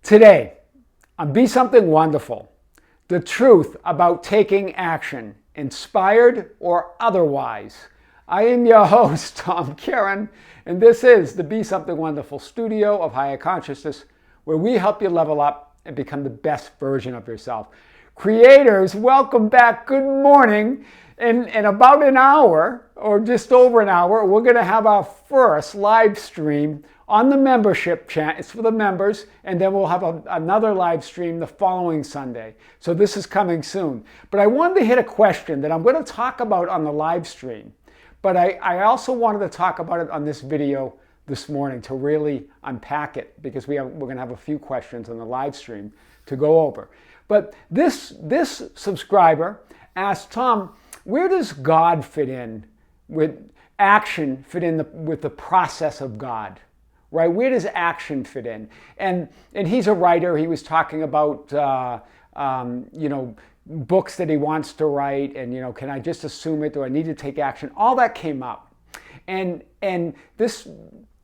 Today, on Be Something Wonderful, the truth about taking action, inspired or otherwise. I am your host, Tom Kearin, and this is the Be Something Wonderful studio of higher consciousness, where we help you level up and become the best version of yourself. Creators, welcome back. Good morning. In about an hour, or just over an hour, we're going to have our first live stream on the membership channel. It's for the members, and then we'll have another live stream the following Sunday. So this is coming soon. But I wanted to hit a question that I'm going to talk about on the live stream. But I also wanted to talk about it on this video this morning to really unpack it, because we're going to have a few questions on the live stream to go over. But this subscriber asked, Tom, where does God fit in with action, fit in with the process of God? Right? Where does action fit in? And he's a writer. He was talking about books that he wants to write, and can I just assume it? Do I need to take action? All that came up, and this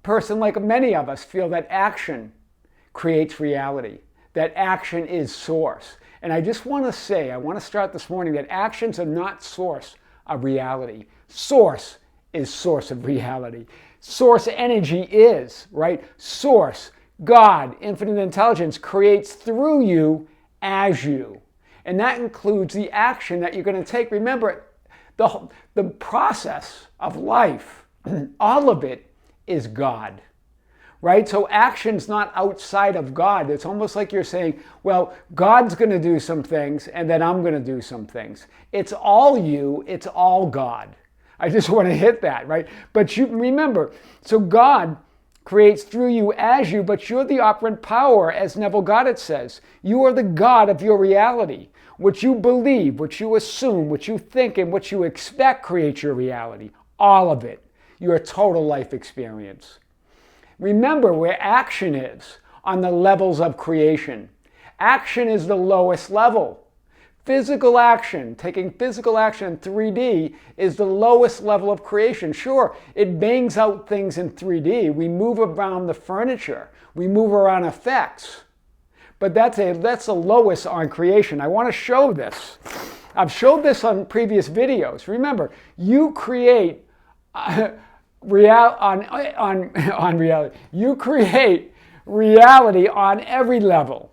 person, like many of us, feel that action creates reality. That action is source. And I just want to say, I want to start this morning that actions are not source of reality. Source is source of reality. Source energy is, right? Source, God, infinite intelligence, creates through you as you. And that includes the action that you're going to take. Remember, the process of life, all of it is God. Right? So action's not outside of God. It's almost like you're saying, well, God's going to do some things, and then I'm going to do some things. It's all you. It's all God. I just want to hit that, right? But you remember, so God creates through you as you, but you're the operant power, as Neville Goddard says. You are the God of your reality. What you believe, what you assume, what you think, and what you expect creates your reality. All of it. Your total life experience. Remember where action is on the levels of creation. Action is the lowest level. Physical action, taking physical action in 3D, is the lowest level of creation. Sure, it bangs out things in 3D. We move around the furniture. We move around effects. But that's the lowest on creation. I want to show this. I've showed this on previous videos. Remember, you create reality. You create reality on every level.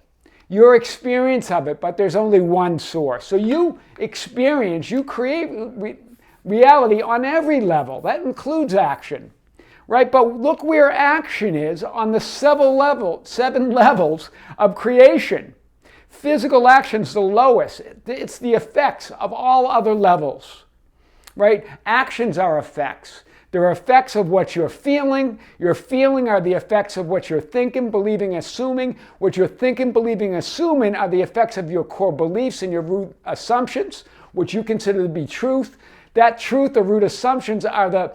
Your experience of it, but there's only one source. So you create reality on every level. That includes action. Right? But look where action is on the 7 levels of creation. Physical action's the lowest. It's the effects of all other levels. Right? Actions are effects. They're effects of what you're feeling. Your feeling are the effects of what you're thinking, believing, assuming. What you're thinking, believing, assuming are the effects of your core beliefs and your root assumptions, which you consider to be truth. That truth or root assumptions are the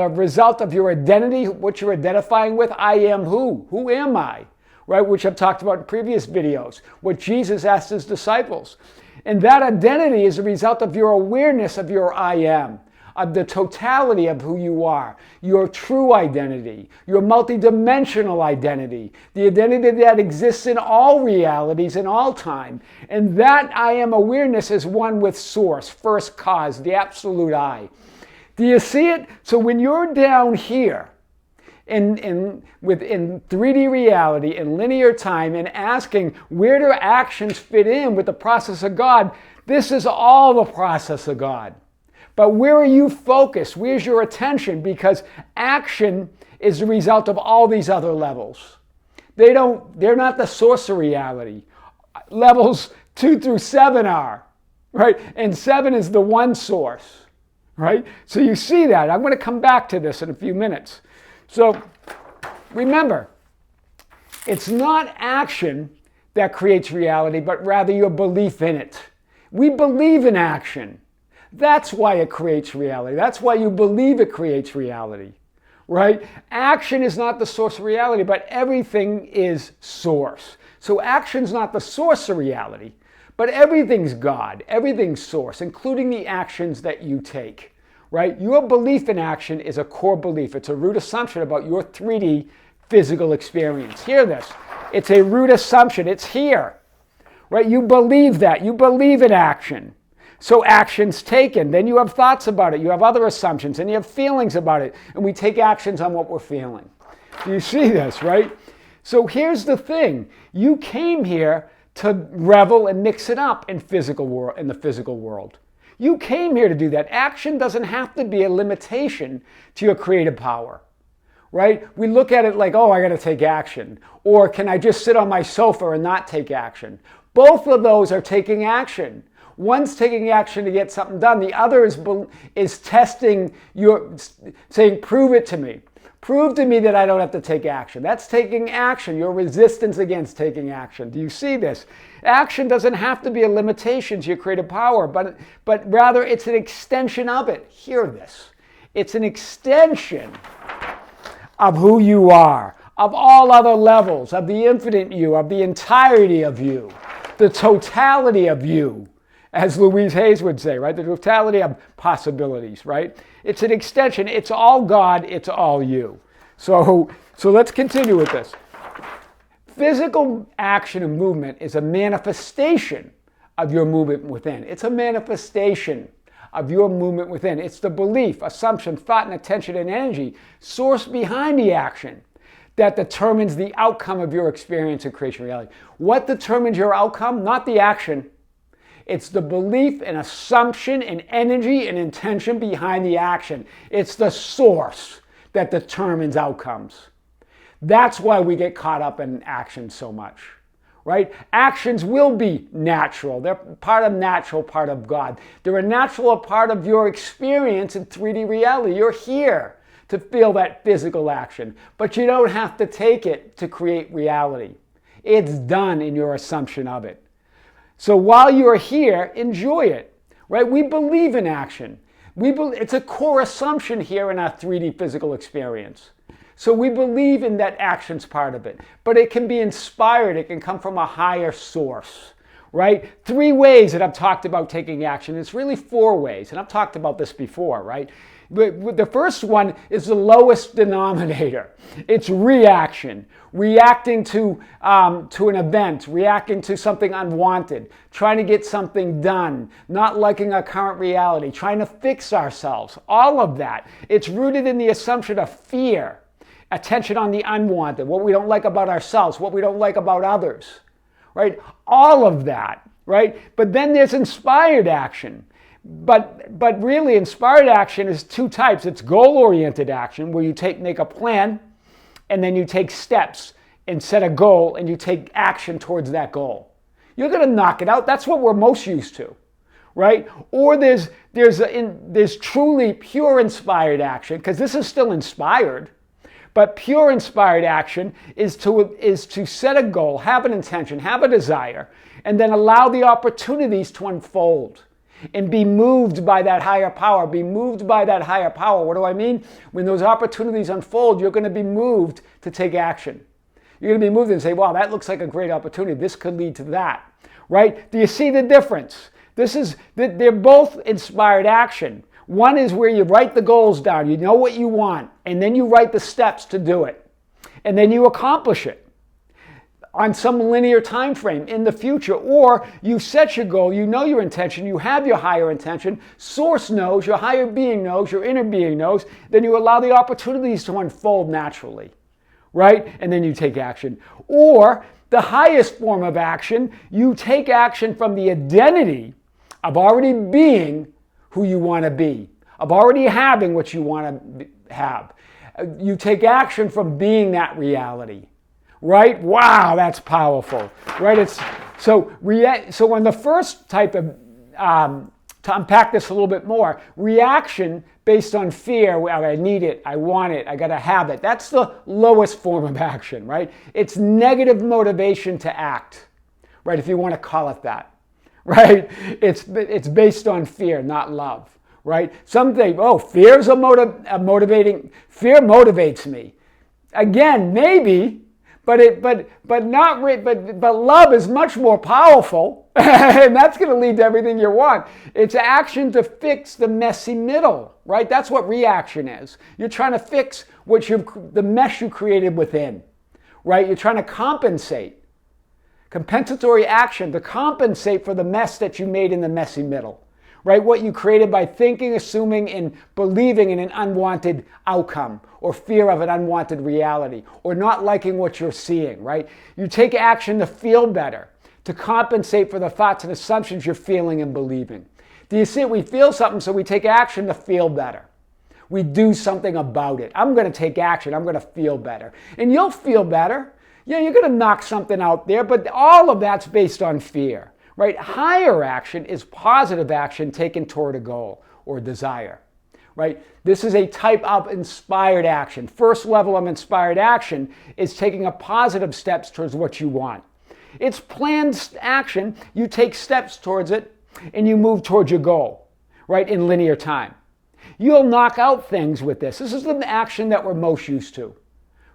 result of your identity, what you're identifying with. I am who? Who am I? Right? Which I've talked about in previous videos. What Jesus asked his disciples. And that identity is a result of your awareness of your I am. Of the totality of who you are, your true identity, your multidimensional identity, the identity that exists in all realities in all time. And that I am awareness is one with source, first cause, the absolute I. Do you see it? So when you're down here in 3D reality, in linear time, and asking where do actions fit in with the process of God, this is all the process of God. But where are you focused? Where's your attention? Because action is the result of all these other levels. They're not the source of reality. Levels 2 through 7 are, right? And 7 is the one source, right? So you see that. I'm going to come back to this in a few minutes. So remember, it's not action that creates reality, but rather your belief in it. We believe in action. That's why it creates reality. That's why you believe it creates reality, right? Action is not the source of reality, but everything is source. So action's not the source of reality, but everything's God, everything's source, including the actions that you take, right? Your belief in action is a core belief. It's a root assumption about your 3D physical experience. Hear this. It's a root assumption. It's here, right? You believe that. You believe in action. So action's taken. Then you have thoughts about it. You have other assumptions, and you have feelings about it. And we take actions on what we're feeling. Do you see this, right? So here's the thing. You came here to revel and mix it up in the physical world. You came here to do that. Action doesn't have to be a limitation to your creative power, right? We look at it like, oh, I got to take action. Or can I just sit on my sofa and not take action? Both of those are taking action. One's taking action to get something done. The other is testing saying, prove it to me. Prove to me that I don't have to take action. That's taking action. Your resistance against taking action. Do you see this? Action doesn't have to be a limitation to your creative power, but rather it's an extension of it. Hear this. It's an extension of who you are, of all other levels, of the infinite you, of the entirety of you, the totality of you, as Louise Hayes would say, right? The totality of possibilities, right? It's an extension. It's all God. It's all you. So let's continue with this. Physical action and movement is a manifestation of your movement within. It's a manifestation of your movement within. It's the belief, assumption, thought, and attention and energy sourced behind the action that determines the outcome of your experience and creation reality. What determines your outcome? Not the action. It's the belief and assumption and energy and intention behind the action. It's the source that determines outcomes. That's why we get caught up in action so much, right? Actions will be natural. They're part of natural, part of God. They're a natural part of your experience in 3D reality. You're here to feel that physical action, but you don't have to take it to create reality. It's done in your assumption of it. So while you're here, enjoy it, right? We believe in action. It's a core assumption here in our 3D physical experience. So we believe in that action's part of it. But it can be inspired. It can come from a higher source, right? 3 ways that I've talked about taking action. It's really 4 ways, and I've talked about this before, right? The first one is the lowest denominator. It's reaction. Reacting to an event, reacting to something unwanted, trying to get something done, not liking our current reality, trying to fix ourselves, all of that. It's rooted in the assumption of fear, attention on the unwanted, what we don't like about ourselves, what we don't like about others, right? All of that, right? But then there's inspired action. But really, inspired action is 2 types. It's goal-oriented action, where you make a plan, and then you take steps and set a goal, and you take action towards that goal. You're going to knock it out. That's what we're most used to, right? Or there's truly pure inspired action, because this is still inspired, but pure inspired action is to set a goal, have an intention, have a desire, and then allow the opportunities to unfold. And be moved by that higher power. Be moved by that higher power. What do I mean? When those opportunities unfold, you're going to be moved to take action. You're going to be moved and say, wow, that looks like a great opportunity. This could lead to that, right? Do you see the difference? They're both inspired action. One is where you write the goals down. You know what you want, and then you write the steps to do it. And then you accomplish it on some linear time frame in the future. Or you set your goal, you know your intention, you have your higher intention, source knows, your higher being knows, your inner being knows, then you allow the opportunities to unfold naturally, right? And then you take action. Or the highest form of action, you take action from the identity of already being who you want to be, of already having what you want to have. You take action from being that reality. Right? Wow, that's powerful. Right? So on the first type of, to unpack this a little bit more, reaction based on fear, well, I need it, I want it, I got to have it. That's the lowest form of action, right? It's negative motivation to act, right? If you want to call it that, right? It's based on fear, not love, right? Some think, oh, fear motivates me. Again, maybe. But love is much more powerful, and that's going to lead to everything you want. It's action to fix the messy middle, right? That's what reaction is. You're trying to fix the mess you created within, right? You're trying to compensate. Compensatory action to compensate for the mess that you made in the messy middle, right? What you created by thinking, assuming, and believing in an unwanted outcome or fear of an unwanted reality or not liking what you're seeing, right? You take action to feel better, to compensate for the thoughts and assumptions you're feeling and believing. Do you see it? We feel something, so we take action to feel better. We do something about it. I'm going to take action. I'm going to feel better. And you'll feel better. Yeah, you're going to knock something out there, but all of that's based on fear, right? Higher action is positive action taken toward a goal or desire, right? This is a type of inspired action. First level of inspired action is taking a positive steps towards what you want. It's planned action. You take steps towards it and you move towards your goal, right, in linear time. You'll knock out things with this. This is the action that we're most used to,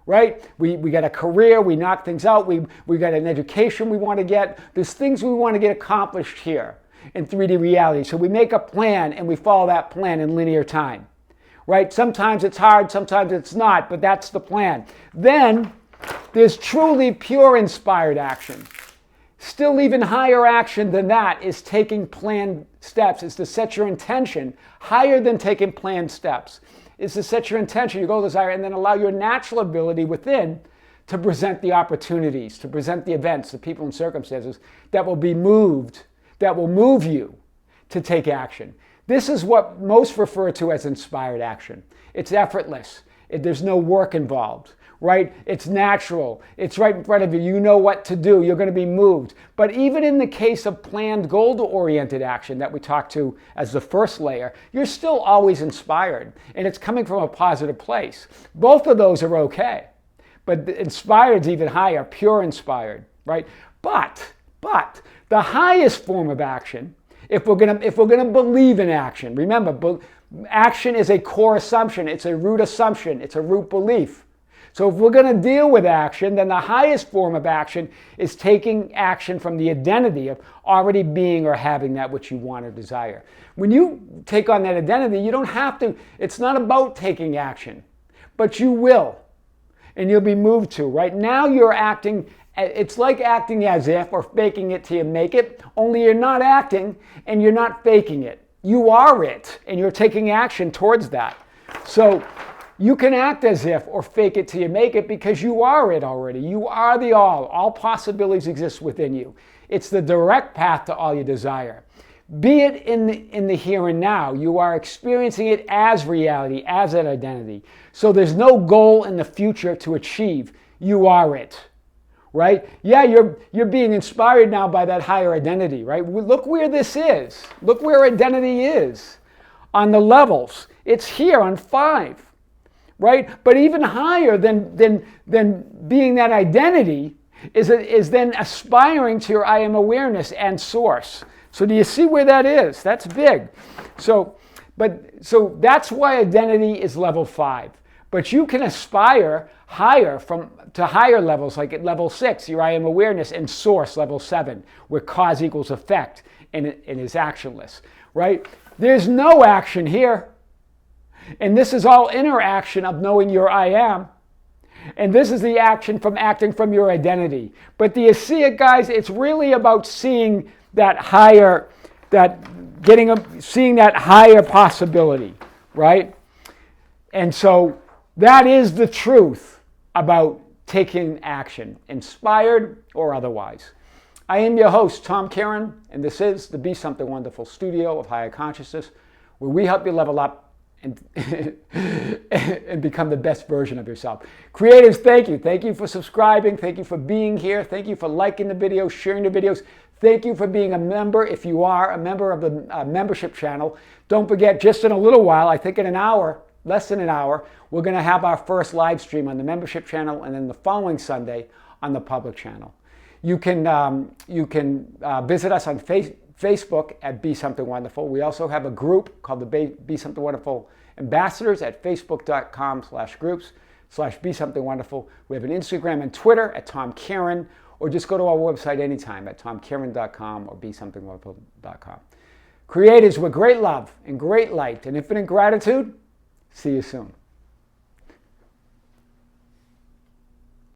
right? We got a career, we knock things out, we got an education we want to get. There's things we want to get accomplished here in 3D reality. So we make a plan and we follow that plan in linear time, right? Sometimes it's hard, sometimes it's not, but that's the plan. Then there's truly pure inspired action. Still even higher action than that is taking planned steps. It's to set your intention higher than taking planned steps. It's to set your intention, your goal, desire, and then allow your natural ability within to present the opportunities, to present the events, the people and circumstances that will be moved, that will move you to take action. This is what most refer to as inspired action. It's effortless. There's no work involved. Right? It's natural. It's right in front of you. You know what to do. You're going to be moved. But even in the case of planned goal-oriented action that we talked to as the first layer, you're still always inspired. And it's coming from a positive place. Both of those are okay. But inspired is even higher, pure inspired, right? But the highest form of action, if we're gonna believe in action, remember, action is a core assumption. It's a root assumption. It's a root belief. So if we're going to deal with action, then the highest form of action is taking action from the identity of already being or having that which you want or desire. When you take on that identity, you don't have to, it's not about taking action, but you will, and you'll be moved to. Right now you're acting, it's like acting as if or faking it till you make it, only you're not acting and you're not faking it. You are it, and you're taking action towards that. So you can act as if or fake it till you make it because you are it already. You are the all. All possibilities exist within you. It's the direct path to all you desire. Be it in the here and now. You are experiencing it as reality, as an identity. So there's no goal in the future to achieve. You are it, right? Yeah, you're being inspired now by that higher identity, right? Look where this is. Look where identity is on the levels. It's here on 5. Right? But even higher than being that identity is then aspiring to your I am awareness and source. So do you see where that is? That's big. So that's why identity is level 5. But you can aspire higher to higher levels, like at level 6, your I am awareness, and source, level 7, where cause equals effect and is actionless. Right? There's no action here. And this is all inner action of knowing your I am. And this is the action from acting from your identity. But do you see it, guys? It's really about seeing that higher, seeing that higher possibility, right? And so that is the truth about taking action, inspired or otherwise. I am your host, Tom Kearin, and this is the Be Something Wonderful studio of higher consciousness, where we help you level up and become the best version of yourself. Creators, thank you. Thank you for subscribing. Thank you for being here. Thank you for liking the videos, sharing the videos. Thank you for being a member. If you are a member of the membership channel, don't forget, just in a little while, I think in an hour, less than an hour, we're going to have our first live stream on the membership channel, and then the following Sunday on the public channel. You can visit us on Facebook at Be Something Wonderful. We also have a group called the Be Something Wonderful Ambassadors at facebook.com/groups/Be Something Wonderful. We have an Instagram and Twitter at Tom Kearin, or just go to our website anytime at tomkearin.com or besomethingwonderful.com. Creators, with great love and great light and infinite gratitude, see you soon.